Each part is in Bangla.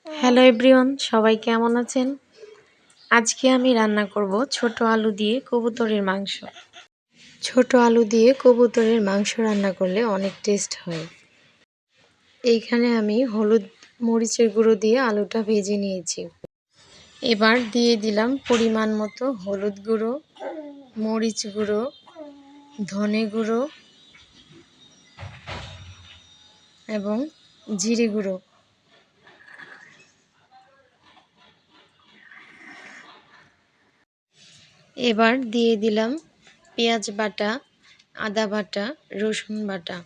হ্যালো এভরিওয়ান, সবাই কেমন আছেন? আজকে আমি রান্না করব ছোট আলু দিয়ে কবুতরের মাংস। ছোট আলু দিয়ে কবুতরের মাংস রান্না করলে অনেক টেস্ট হয়। এইখানে আমি হলুদ মরিচের গুঁড়ো দিয়ে আলুটা ভেজে নিয়েছি। এবার দিয়ে দিলাম পরিমাণ মতো হলুদ গুঁড়ো, মরিচ গুঁড়ো, ধনে গুঁড়ো এবং জিরে গুঁড়ো। এবার দিয়ে দিলাম পেঁয়াজ বাটা, আদা বাটা, রসুন বাটা।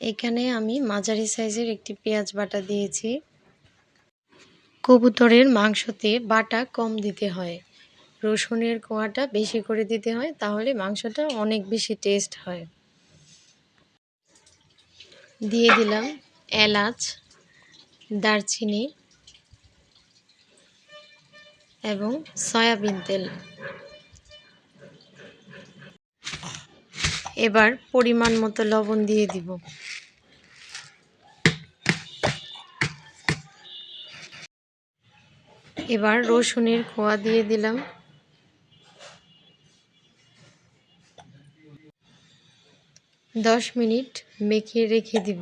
এখানে আমি মাঝারি সাইজের একটি পেঁয়াজ বাটা দিয়েছি। কবুতরের মাংসতে বাটা কম দিতে হয়, রসুনের কোয়াটা বেশি করে দিতে হয়, তাহলে মাংসটা অনেক বেশি টেস্ট হয়। দিয়ে দিলাম এলাচ, দারচিনি এবং সয়াবিন তেল। এবার পরিমাণ মতো লবণ দিয়ে দিব। এবার রসুনের কোয়া দিয়ে দিলাম। দশ মিনিট মেখে রেখে দিব।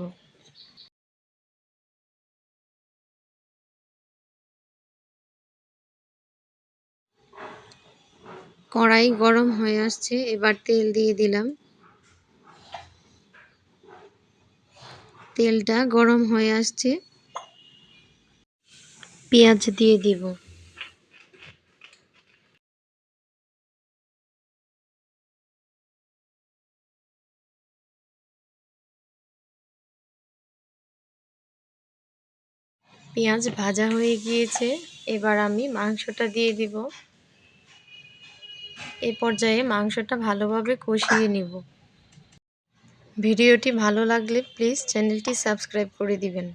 কড়াই গরম হয়ে আসছে, এবার তেল দিয়ে দিলাম। তেলটা গরম হয়ে আসছে, পেঁয়াজ দিয়ে দিব। পেঁয়াজ ভাজা হয়ে গিয়েছে, এবার আমি মাংসটা দিয়ে দিব। এই পর্যায়ে মাংসটা ভালোভাবে কষিয়ে নিব। ভিডিওটি ভালো লাগলে প্লিজ চ্যানেলটি সাবস্ক্রাইব করে দিবেন।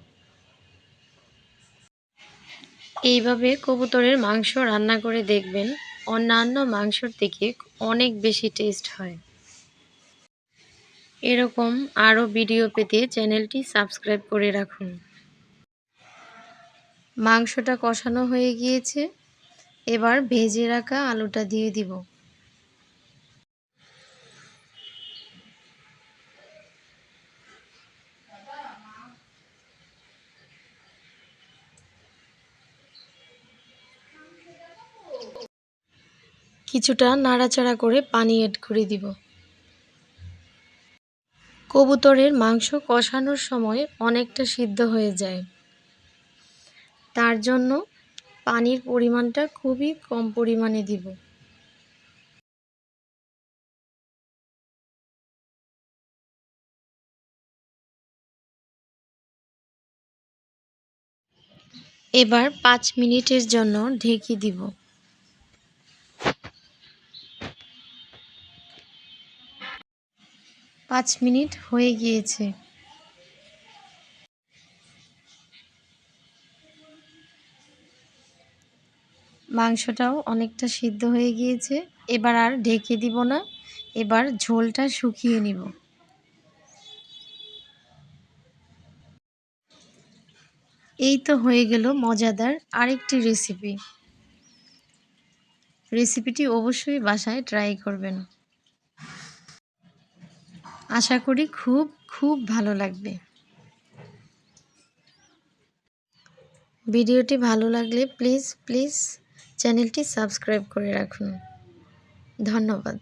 এইভাবে কবুতরের মাংস রান্না করে দেখবেন, অন্যান্য মাংসর থেকে অনেক বেশি টেস্ট হয়। এরকম আরও ভিডিও পেতে চ্যানেলটি সাবস্ক্রাইব করে রাখুন। মাংসটা কষানো হয়ে গিয়েছে, এবার ভেজে রাখা আলুটা দিয়ে দিব। কিছুটা নাড়াচাড়া করে পানি অ্যাড করে দিব। কবুতরের মাংস কষানোর সময় অনেকটা সিদ্ধ হয়ে যায়, তার জন্য পানির পরিমাণটা খুবই কম পরিমাণে দিব। এবার 5 মিনিটের জন্য ঢেকে দিব। 5 মিনিট হয়ে গিয়েছে। মাংসটাও অনেকটা সিদ্ধ হয়ে গিয়েছে, এবার আর ঢেকে দিব না, এবার ঝোলটা শুকিয়ে নিব। এই তো হয়ে গেল মজাদার আরেকটি রেসিপি। রেসিপিটি অবশ্যই বাসায় ট্রাই করবেন। আশা করি খুব খুব ভালো লাগবে। ভিডিওটি ভালো লাগলে প্লিজ চ্যানেলটি সাবস্ক্রাইব করে রাখুন। ধন্যবাদ।